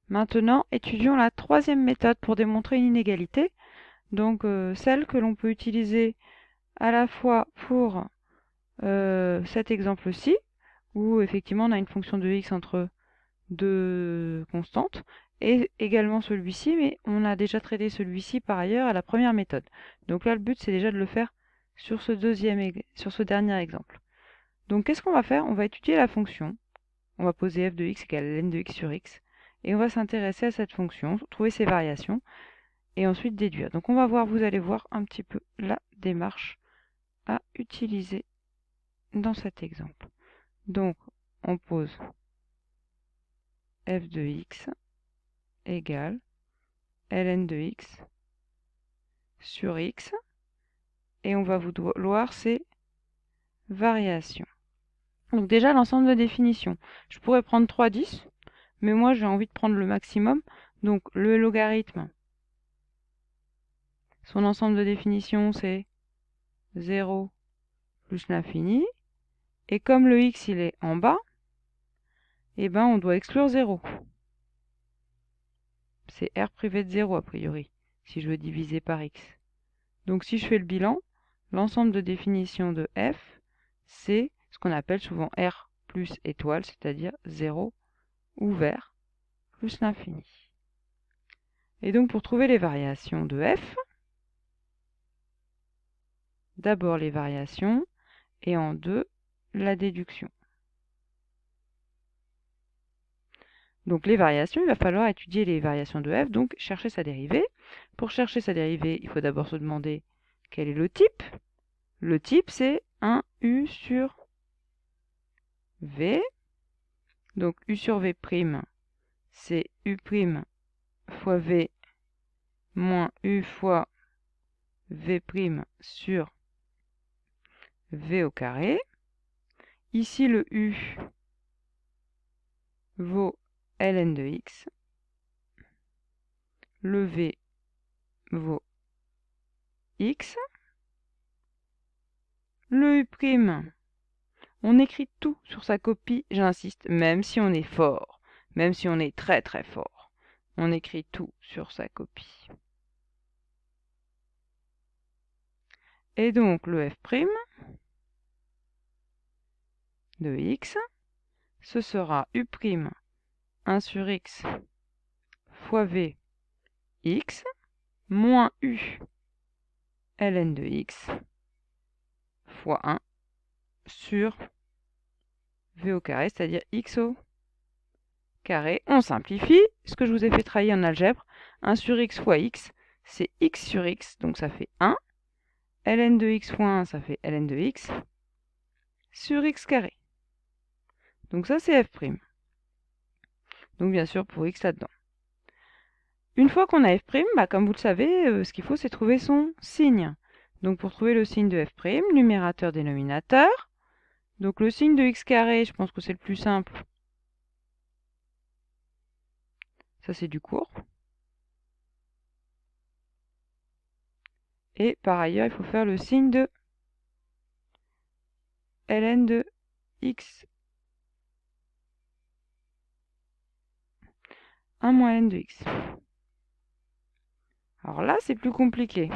Maintenant, étudions la troisième méthode pour démontrer une inégalité, donc celle que l'on peut utiliser à la fois pour cet exemple-ci, où effectivement on a une fonction de x entre deux constantes, et également celui-ci, mais on a déjà traité celui-ci par ailleurs à la première méthode. Donc là, le but, c'est déjà de le faire sur ce dernier exemple. Donc qu'est-ce qu'on va faire? On va étudier la fonction. On va poser f de x égale ln de x sur x, et on va s'intéresser à cette fonction, trouver ses variations, et ensuite déduire. Donc on va voir, vous allez voir un petit peu la démarche à utiliser dans cet exemple. Donc on pose f de x égale ln de x sur x, et on va vouloir ces variations. Donc déjà l'ensemble de définitions. Je pourrais prendre 3,10, mais moi j'ai envie de prendre le maximum. Donc le logarithme, son ensemble de définitions c'est 0 plus l'infini. Et comme le x il est en bas, eh ben on doit exclure 0. C'est r privé de 0 a priori, si je veux diviser par x. Donc si je fais le bilan, l'ensemble de définition de f, c'est ce qu'on appelle souvent r plus étoile, c'est-à-dire 0 ouvert plus l'infini. Et donc pour trouver les variations de f, d'abord les variations, et en deux, la déduction. Donc les variations, il va falloir étudier les variations de f, donc chercher sa dérivée. Pour chercher sa dérivée, il faut d'abord se demander quel est le type. Le type, c'est un u sur v. Donc u sur v', c'est u' fois v moins u fois v' sur v au carré. Ici, le u vaut ln de x. Le v vaut x. Le u', on écrit tout sur sa copie, j'insiste, même si on est fort, même si on est très très fort. On écrit tout sur sa copie. Et donc le f' de x, ce sera u' 1 sur x fois v x moins u ln de x fois 1 sur v au carré, c'est-à-dire x au carré. On simplifie, ce que je vous ai fait travailler en algèbre. 1 sur x fois x, c'est x sur x, donc ça fait 1. ln de x fois 1, ça fait ln de x sur x carré. Donc ça, c'est f'. Donc bien sûr, pour x là-dedans. Une fois qu'on a f', bah, comme vous le savez, ce qu'il faut, c'est trouver son signe. Donc pour trouver le signe de f', numérateur, dénominateur. Donc le signe de x carré, je pense que c'est le plus simple. Ça, c'est du cours. Et par ailleurs, il faut faire le signe de ln de x 1 moins ln de x. Alors là, c'est plus compliqué.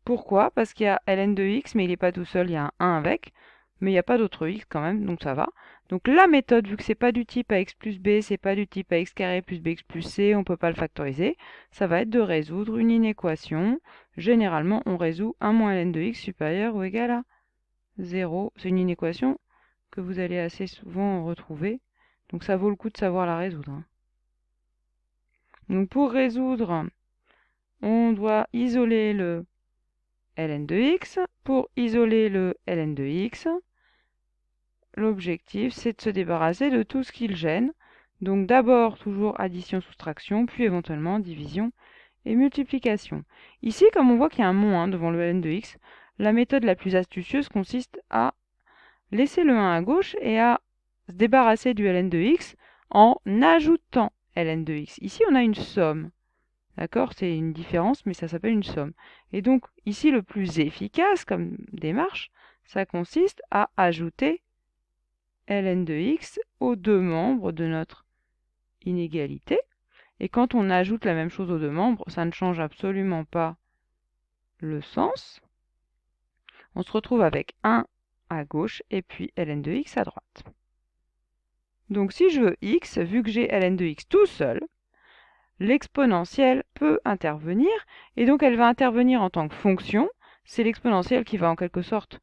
Pourquoi? Parce qu'il y a ln de x, mais il n'est pas tout seul, il y a un 1 avec. Mais il n'y a pas d'autre x quand même, donc ça va. Donc la méthode, vu que c'est pas du type ax plus b, c'est pas du type ax carré plus bx plus c, on ne peut pas le factoriser, ça va être de résoudre une inéquation. Généralement, on résout 1 moins ln de x supérieur ou égal à 0. C'est une inéquation que vous allez assez souvent retrouver. Donc ça vaut le coup de savoir la résoudre, hein. Donc pour résoudre, on doit isoler le ln de x. Pour isoler le ln de x, l'objectif, c'est de se débarrasser de tout ce qui le gêne. Donc d'abord, toujours addition, soustraction, puis éventuellement division et multiplication. Ici, comme on voit qu'il y a un moins devant le ln de x, la méthode la plus astucieuse consiste à laisser le 1 à gauche et à se débarrasser du ln de x en ajoutant ln de x. Ici, on a une somme. D'accord? C'est une différence, mais ça s'appelle une somme. Et donc, ici, le plus efficace comme démarche, ça consiste à ajouter ln de x aux deux membres de notre inégalité. Et quand on ajoute la même chose aux deux membres, ça ne change absolument pas le sens. On se retrouve avec 1 à gauche et puis ln de x à droite. Donc si je veux x, vu que j'ai ln de x tout seul, l'exponentielle peut intervenir, et donc elle va intervenir en tant que fonction. C'est l'exponentielle qui va en quelque sorte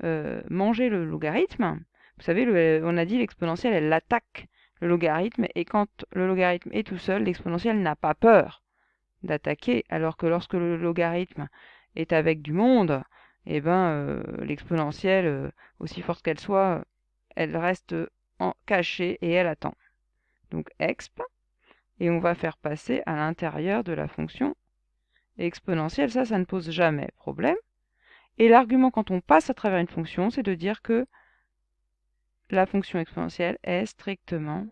manger le logarithme. Vous savez, on a dit l'exponentielle, elle attaque le logarithme, et quand le logarithme est tout seul, l'exponentielle n'a pas peur d'attaquer, alors que lorsque le logarithme est avec du monde, eh ben, l'exponentielle, aussi forte qu'elle soit, elle reste cachée et elle attend. Donc exp, et on va faire passer à l'intérieur de la fonction exponentielle. Ça ne pose jamais problème. Et l'argument quand on passe à travers une fonction, c'est de dire que la fonction exponentielle est strictement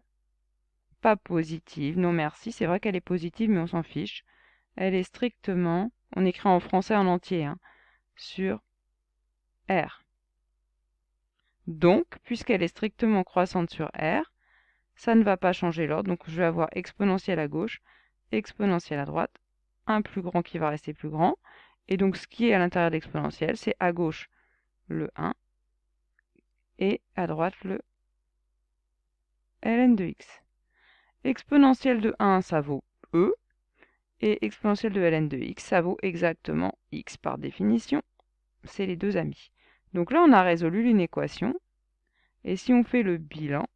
pas positive. Non merci, c'est vrai qu'elle est positive, mais on s'en fiche. Elle est strictement, on écrit en français en entier, hein, sur R. Donc, puisqu'elle est strictement croissante sur R, ça ne va pas changer l'ordre. Donc, je vais avoir exponentielle à gauche, exponentielle à droite, un plus grand qui va rester plus grand. Et donc, ce qui est à l'intérieur de l'exponentielle, c'est à gauche le 1 et à droite le ln de x. Exponentielle de 1, ça vaut e, et exponentielle de ln de x, ça vaut exactement x par définition. C'est les deux amis. Donc là, on a résolu une équation. Et si on fait le bilan,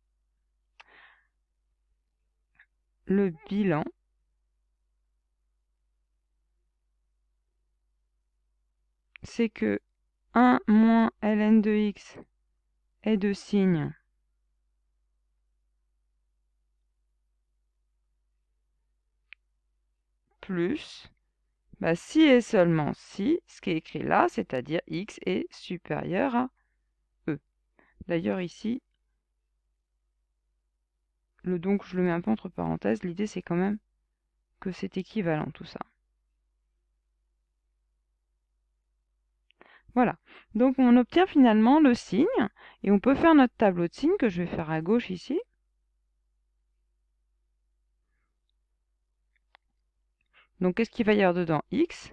c'est que 1 moins ln de x est de signe plus, si et seulement si, ce qui est écrit là, c'est-à-dire x est supérieur à e. D'ailleurs ici, le donc je le mets un peu entre parenthèses, l'idée c'est quand même que c'est équivalent tout ça. Voilà, donc on obtient finalement le signe, et on peut faire notre tableau de signes que je vais faire à gauche ici. Donc qu'est-ce qu'il va y avoir dedans? X,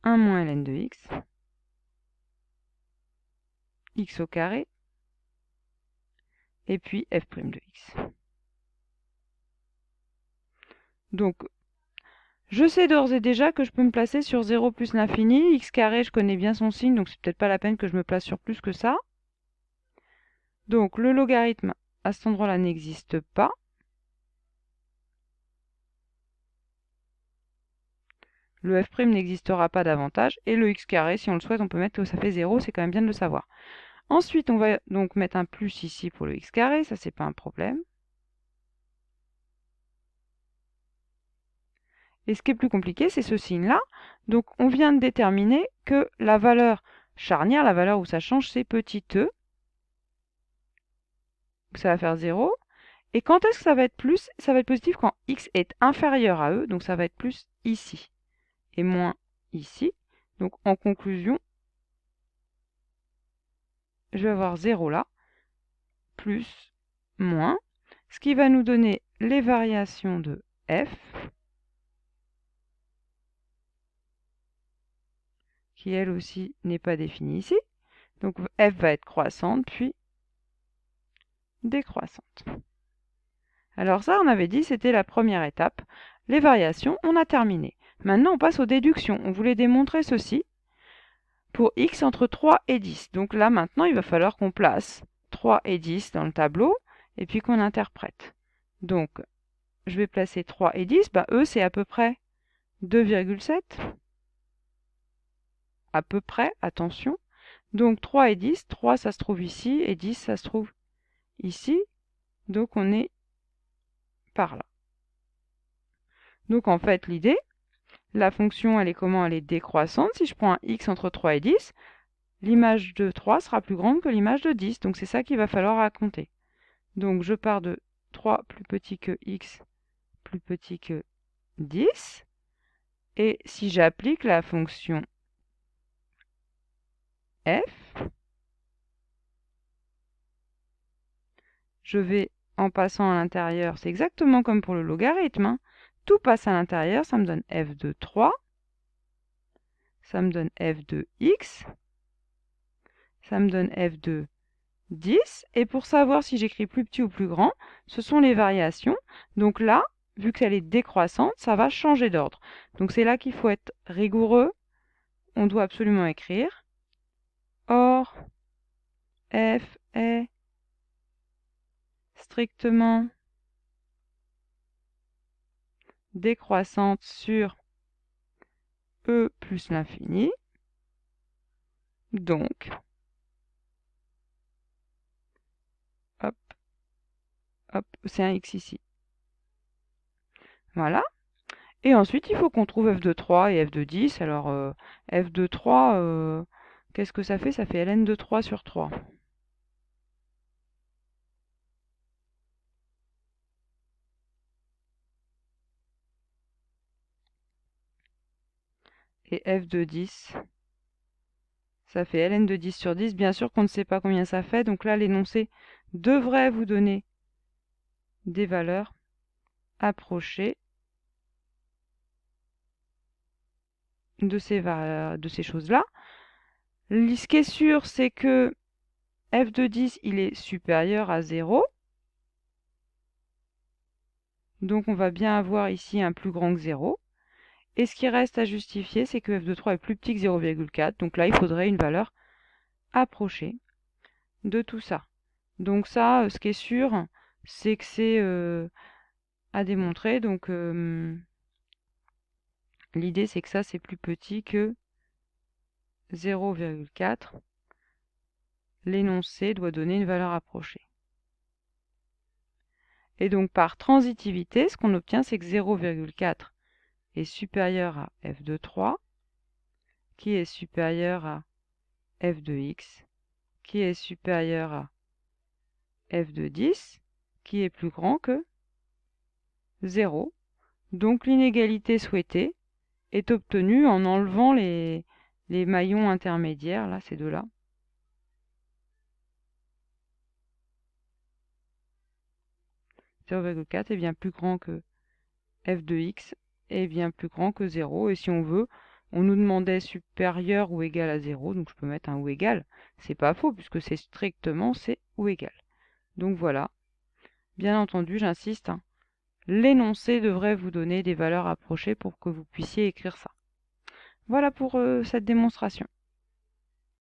1 moins ln de x, x au carré, et puis f' de x. Donc, je sais d'ores et déjà que je peux me placer sur 0 plus l'infini. X carré, je connais bien son signe, donc c'est peut-être pas la peine que je me place sur plus que ça. Donc, le logarithme à cet endroit-là n'existe pas. Le f' n'existera pas davantage. Et le x carré, si on le souhaite, on peut mettre que ça fait 0. C'est quand même bien de le savoir. Ensuite, on va donc mettre un plus ici pour le x carré. Ça, c'est pas un problème. Et ce qui est plus compliqué, c'est ce signe-là. Donc, on vient de déterminer que la valeur charnière, la valeur où ça change, c'est petit e. Donc, ça va faire 0. Et quand est-ce que ça va être plus? Ça va être positif quand x est inférieur à e. Donc, ça va être plus ici. Et moins ici. Donc, en conclusion, je vais avoir 0 là. Plus, moins. Ce qui va nous donner les variations de f. Qui, elle aussi, n'est pas définie ici. Donc, f va être croissante, puis décroissante. Alors ça, on avait dit, c'était la première étape. Les variations, on a terminé. Maintenant, on passe aux déductions. On voulait démontrer ceci pour x entre 3 et 10. Donc là, maintenant, il va falloir qu'on place 3 et 10 dans le tableau, et puis qu'on interprète. Donc, je vais placer 3 et 10. E, c'est à peu près 2,7. À peu près, attention. Donc 3 et 10, 3 ça se trouve ici, et 10 ça se trouve ici. Donc on est par là. Donc en fait, l'idée, la fonction, elle est comment? Elle est décroissante. Si je prends un x entre 3 et 10, l'image de 3 sera plus grande que l'image de 10. Donc c'est ça qu'il va falloir raconter. Donc je pars de 3 plus petit que x plus petit que 10. Et si j'applique la fonction f, je vais en passant à l'intérieur, c'est exactement comme pour le logarithme, hein. Tout passe à l'intérieur, ça me donne f de 3, ça me donne f de x, ça me donne f de 10. Et pour savoir si j'écris plus petit ou plus grand, ce sont les variations. Donc là, vu qu'elle est décroissante, ça va changer d'ordre. Donc c'est là qu'il faut être rigoureux. On doit absolument écrire or f est strictement décroissante sur e plus l'infini. Donc, hop, hop, c'est un x ici. Voilà. Et ensuite, il faut qu'on trouve f de 3 et f de 10. Alors, f de 3, qu'est-ce que ça fait? Ça fait ln de 3 sur 3. Et f de 10, ça fait ln de 10 sur 10. Bien sûr qu'on ne sait pas combien ça fait. Donc là, l'énoncé devrait vous donner des valeurs approchées de ces choses-là. Ce qui est sûr, c'est que f de 10, il est supérieur à 0. Donc on va bien avoir ici un plus grand que 0. Et ce qui reste à justifier, c'est que f de 3 est plus petit que 0,4. Donc là, il faudrait une valeur approchée de tout ça. Donc ça, ce qui est sûr, c'est que c'est à démontrer. Donc l'idée, c'est que ça, c'est plus petit que 0,4. L'énoncé doit donner une valeur approchée. Et donc par transitivité, ce qu'on obtient, c'est que 0,4 est supérieur à f de 3, qui est supérieur à f de x, qui est supérieur à f de 10, qui est plus grand que 0. Donc l'inégalité souhaitée est obtenue en enlevant les maillons intermédiaires, là, ces deux-là. « 0,4 est bien plus grand que f de x est bien plus grand que 0. Et si on veut, on nous demandait supérieur ou égal à 0, donc je peux mettre un ou égal. C'est pas faux, puisque c'est strictement c'est ou égal. Donc voilà. Bien entendu, j'insiste, hein, l'énoncé devrait vous donner des valeurs approchées pour que vous puissiez écrire ça. Voilà pour cette démonstration.